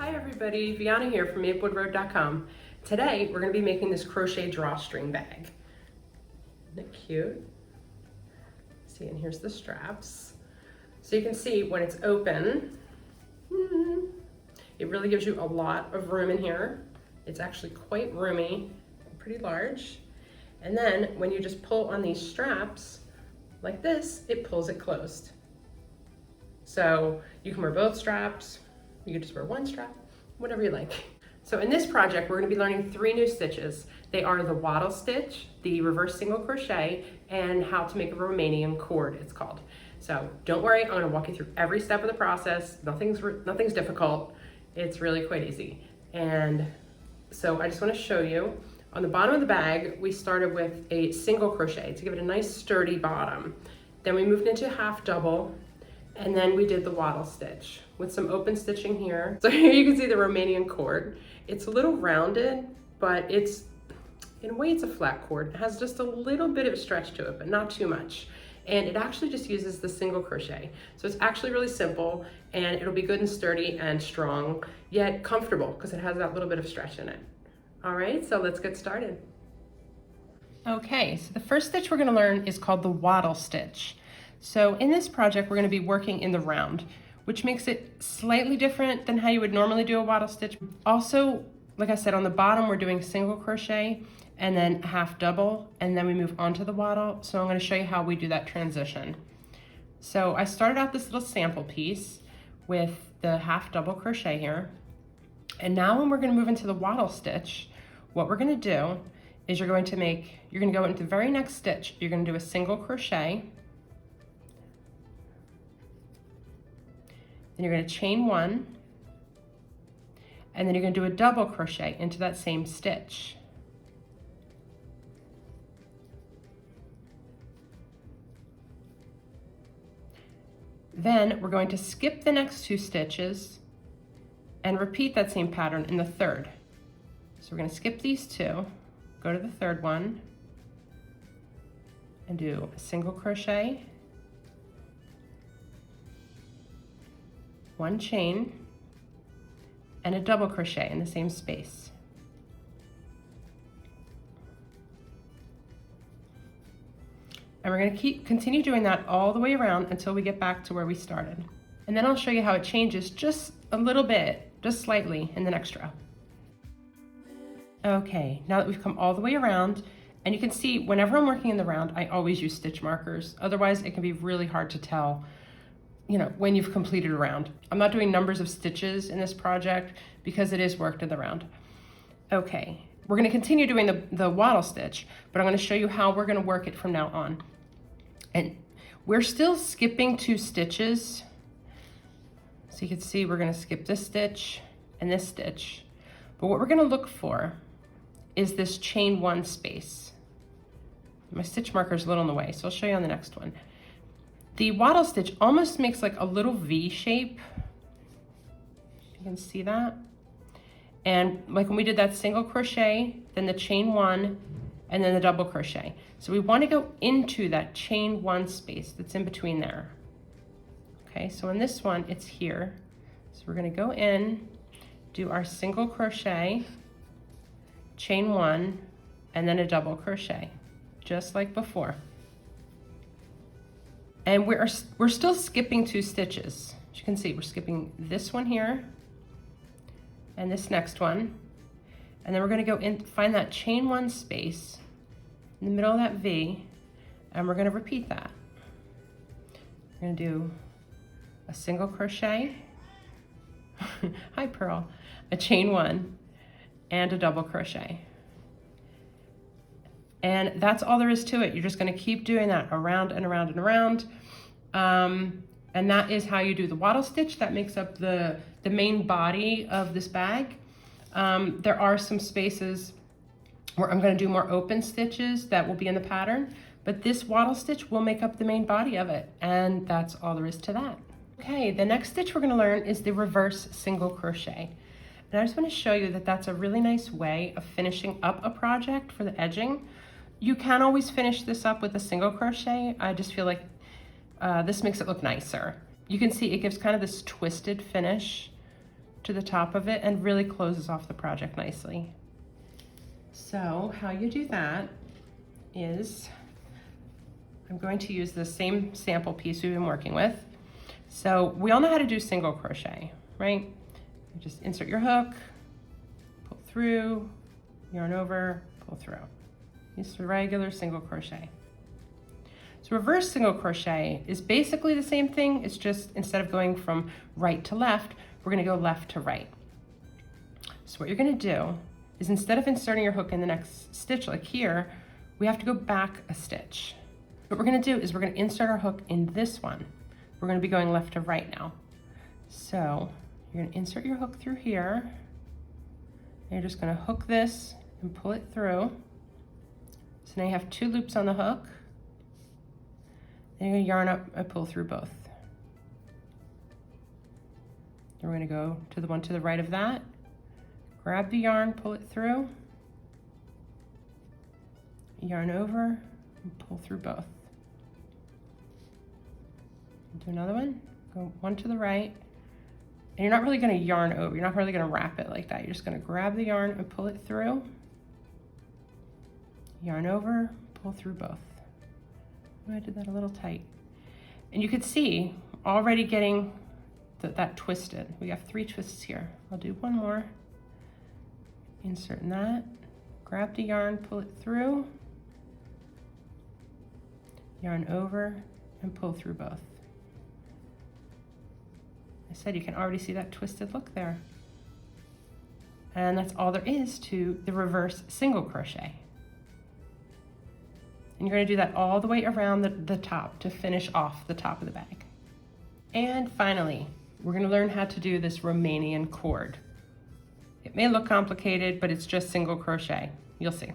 Hi everybody, Viana here from maplewoodroad.com. Today we're going to be making this crochet drawstring bag. Isn't it cute? See, and here's the straps. So you can see when it's open, it really gives you a lot of room in here. It's actually quite roomy, pretty large. And then when you just pull on these straps like this, it pulls it closed. So you can wear both straps. You can just wear one strap, whatever you like. So in this project, we're going to be learning 3 new stitches. They are the wattle stitch, the reverse single crochet, and how to make a Romanian chord, it's called. So don't worry, I'm going to walk you through every step of the process. Nothing's difficult. It's really quite easy. And so I just want to show you, on the bottom of the bag, we started with a single crochet to give it a nice sturdy bottom. Then we moved into half double, and then we did the wattle stitch with some open stitching here. So here you can see the Romanian chord. It's a little rounded, but it's, in a way it's a flat chord. It has just a little bit of a stretch to it, but not too much. And it actually just uses the single crochet. So it's actually really simple, and it'll be good and sturdy and strong, yet comfortable because it has that little bit of stretch in it. All right, so let's get started. Okay, so the first stitch we're gonna learn is called the wattle stitch. So in this project, we're going to be working in the round, which makes it slightly different than how you would normally do a wattle stitch. Also, like I said, on the bottom, we're doing single crochet and then half double, and then we move on to the wattle. So I'm going to show you how we do that transition. So I started out this little sample piece with the half double crochet here. And now when we're going to move into the wattle stitch, what we're going to do is you're going to go into the very next stitch. You're going to do a single crochet. Then you're going to chain 1, and then you're going to do a double crochet into that same stitch. Then we're going to skip the next 2 stitches and repeat that same pattern in the third. So we're going to skip these 2, go to the third one, and do a single crochet, 1 chain, and a double crochet in the same space. And we're going to continue doing that all the way around until we get back to where we started. And then I'll show you how it changes just a little bit, just slightly, in the next row. Okay, now that we've come all the way around, and you can see whenever I'm working in the round, I always use stitch markers. Otherwise, it can be really hard to tell, you know, when you've completed a round. I'm not doing numbers of stitches in this project because it is worked in the round. Okay, we're going to continue doing the wattle stitch, but I'm going to show you how we're going to work it from now on. And we're still skipping 2 stitches. So you can see we're going to skip this stitch and this stitch. But what we're going to look for is this chain 1 space. My stitch marker is a little in the way, so I'll show you on the next one. The wattle stitch almost makes like a little V shape. You can see that. And like when we did that single crochet, then the chain 1, and then the double crochet. So we want to go into that chain 1 space that's in between there. Okay, so in this one, it's here. So we're going to go in, do our single crochet, chain 1, and then a double crochet, just like before. And we're still skipping 2 stitches. As you can see, we're skipping this one here and this next one. And then we're going to go in, find that chain 1 space in the middle of that V, and we're going to repeat that. We're going to do a single crochet, hi Pearl, a chain 1, and a double crochet. And that's all there is to it. You're just going to keep doing that around and around and around. And that is how you do the wattle stitch. That makes up the main body of this bag. There are some spaces where I'm going to do more open stitches that will be in the pattern, but this wattle stitch will make up the main body of it. And that's all there is to that. Okay, the next stitch we're going to learn is the reverse single crochet. And I just want to show you that that's a really nice way of finishing up a project for the edging. You can always finish this up with a single crochet. I just feel like this makes it look nicer. You can see it gives kind of this twisted finish to the top of it and really closes off the project nicely. So how you do that is, I'm going to use the same sample piece we've been working with. So we all know how to do single crochet, right? You just insert your hook, pull through, yarn over, pull through. Use the regular single crochet. So reverse single crochet is basically the same thing. It's just instead of going from right to left, we're gonna go left to right. So what you're gonna do is instead of inserting your hook in the next stitch like here, we have to go back a stitch. What we're gonna do is we're gonna insert our hook in this one. We're gonna be going left to right now. So you're gonna insert your hook through here. And you're just gonna hook this and pull it through. So now you have 2 loops on the hook. Then you're gonna yarn up and pull through both. Then we're gonna go to the one to the right of that. Grab the yarn, pull it through. Yarn over and pull through both. Do another one, go one to the right. And you're not really gonna yarn over, you're not really gonna wrap it like that. You're just gonna grab the yarn and pull it through. Yarn over, pull through both. Oh, I did that a little tight. And you could see already getting that twisted. We have 3 twists here. I'll do one more. Insert in that, grab the yarn, pull it through. Yarn over and pull through both. I said you can already see that twisted look there. And that's all there is to the reverse single crochet. And you're gonna do that all the way around the top to finish off the top of the bag. And finally, we're gonna learn how to do this Romanian chord. It may look complicated, but it's just single crochet. You'll see.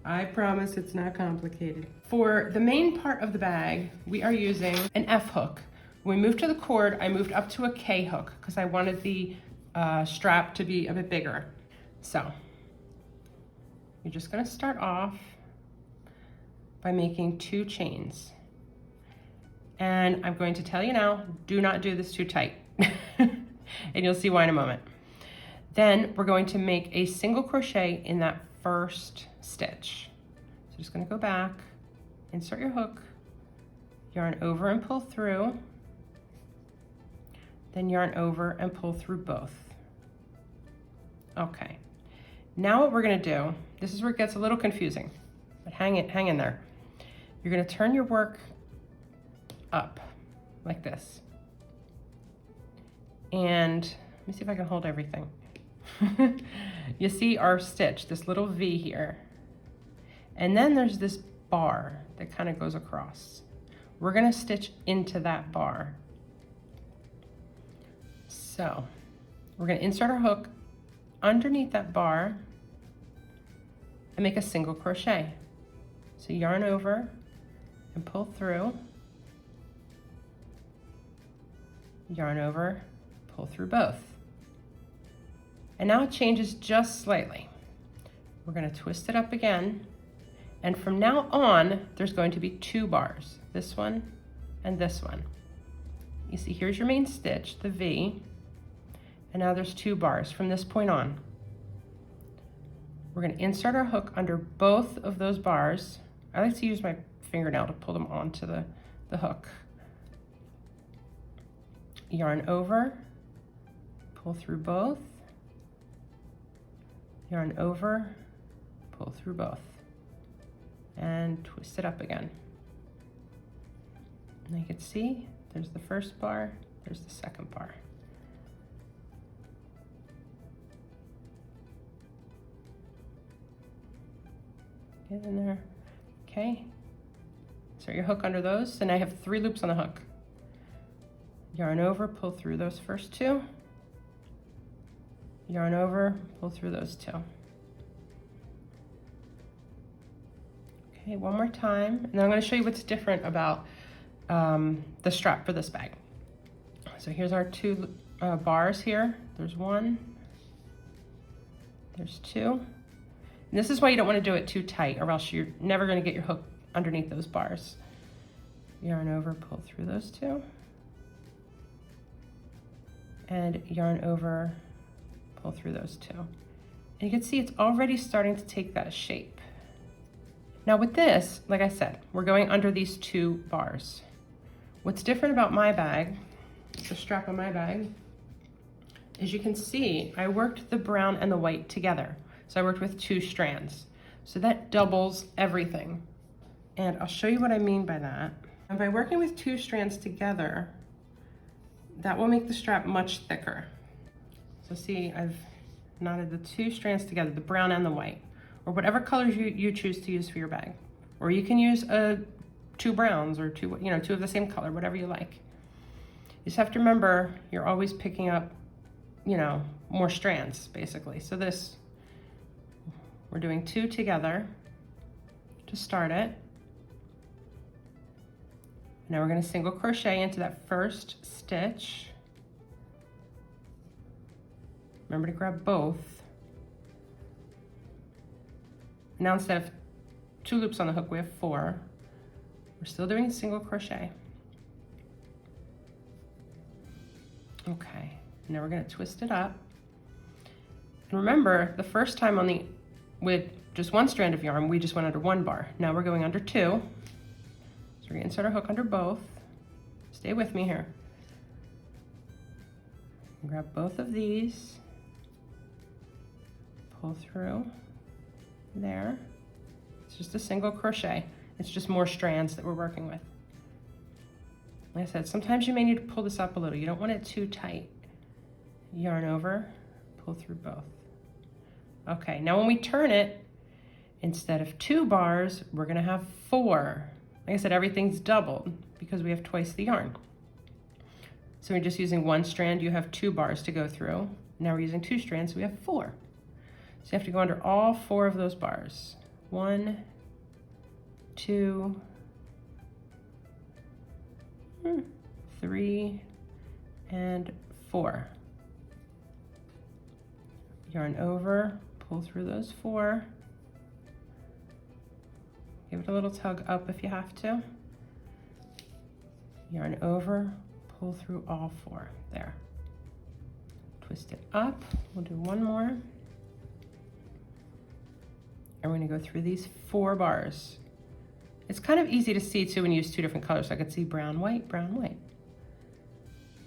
I promise it's not complicated. For the main part of the bag, we are using an F hook. When we moved to the cord, I moved up to a K hook because I wanted the strap to be a bit bigger. So you're just gonna start off by making 2 chains. And I'm going to tell you now, do not do this too tight. And you'll see why in a moment. Then we're going to make a single crochet in that first stitch. So just gonna go back, insert your hook, yarn over and pull through, then yarn over and pull through both. Okay, now what we're gonna do, this is where it gets a little confusing, but hang in there. You're gonna turn your work up like this. And let me see if I can hold everything. You see our stitch, this little V here. And then there's this bar that kind of goes across. We're gonna stitch into that bar. So we're gonna insert our hook underneath that bar and make a single crochet. So yarn over and pull through, yarn over, pull through both. And now it changes just slightly. We're gonna twist it up again. And from now on, there's going to be 2 bars, this one and this one. You see, here's your main stitch, the V, and now there's 2 bars from this point on. We're gonna insert our hook under both of those bars. I like to use my fingernail to pull them onto the hook. Yarn over, pull through both, yarn over, pull through both, and twist it up again. And you can see, there's the first bar, there's the second bar. Get in there, okay. Insert your hook under those, and I have 3 loops on the hook. Yarn over, pull through those first 2. Yarn over, pull through those 2. Okay, one more time, and then I'm going to show you what's different about the strap for this bag. So here's our 2 bars here. There's 1, there's 2. And this is why you don't want to do it too tight, or else you're never going to get your hook underneath those bars. Yarn over, pull through those 2. and yarn over, pull through those two. And you can see it's already starting to take that shape. Now with this, like I said, we're going under these 2 bars. What's different about my bag, the strap on my bag, is you can see I worked the brown and the white together. So I worked with 2 strands. So that doubles everything. And I'll show you what I mean by that. And by working with 2 strands together, that will make the strap much thicker. So see, I've knotted the 2 strands together, the brown and the white, or whatever colors you choose to use for your bag. Or you can use 2 browns or 2 of the same color, whatever you like. You just have to remember, you're always picking up, more strands, basically. So this, we're doing 2 together to start it. Now we're going to single crochet into that first stitch. Remember to grab both. Now instead of 2 loops on the hook, we have 4. We're still doing single crochet. Okay, now we're going to twist it up. And remember, the first time with just 1 strand of yarn, we just went under 1 bar. Now we're going under 2. So we're going to insert our hook under both. Stay with me here. Grab both of these. Pull through there. It's just a single crochet. It's just more strands that we're working with. Like I said, sometimes you may need to pull this up a little. You don't want it too tight. Yarn over, pull through both. Okay, now when we turn it, instead of 2 bars, we're gonna have 4. Like I said, everything's doubled because we have twice the yarn. So we're just using 1 strand, you have 2 bars to go through. Now we're using 2 strands, so we have 4. So you have to go under all 4 of those bars. 1, 2, 3, and 4. Yarn over, pull through those 4. Give it a little tug up if you have to. Yarn over, pull through all 4. There. Twist it up. We'll do 1 more. And we're going to go through these 4 bars. It's kind of easy to see too when you use 2 different colors. So I could see brown, white, brown, white.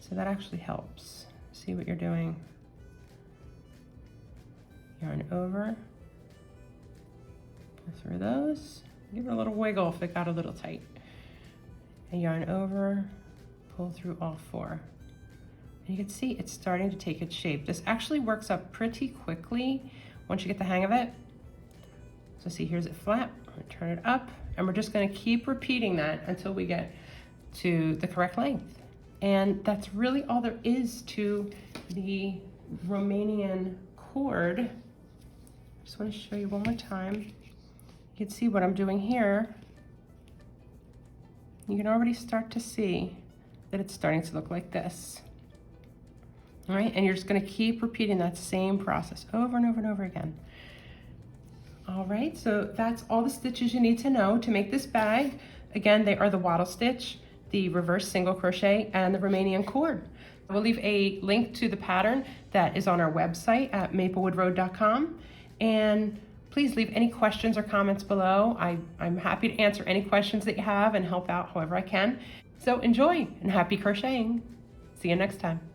So that actually helps. See what you're doing. Yarn over, pull through those. Give it a little wiggle if it got a little tight. And yarn over, pull through all 4. And you can see it's starting to take its shape. This actually works up pretty quickly once you get the hang of it. So see, here's it flat, turn it up, and we're just gonna keep repeating that until we get to the correct length. And that's really all there is to the Romanian chord. Just wanna show you one more time. You can see what I'm doing here. You can already start to see that it's starting to look like this. All right, and you're just gonna keep repeating that same process over and over and over again. All right, so that's all the stitches you need to know to make this bag. Again, they are the wattle stitch, the reverse single crochet, and the Romanian chord. We'll leave a link to the pattern that is on our website at maplewoodroad.com. And please leave any questions or comments below. I'm happy to answer any questions that you have and help out however I can. So enjoy and happy crocheting. See you next time.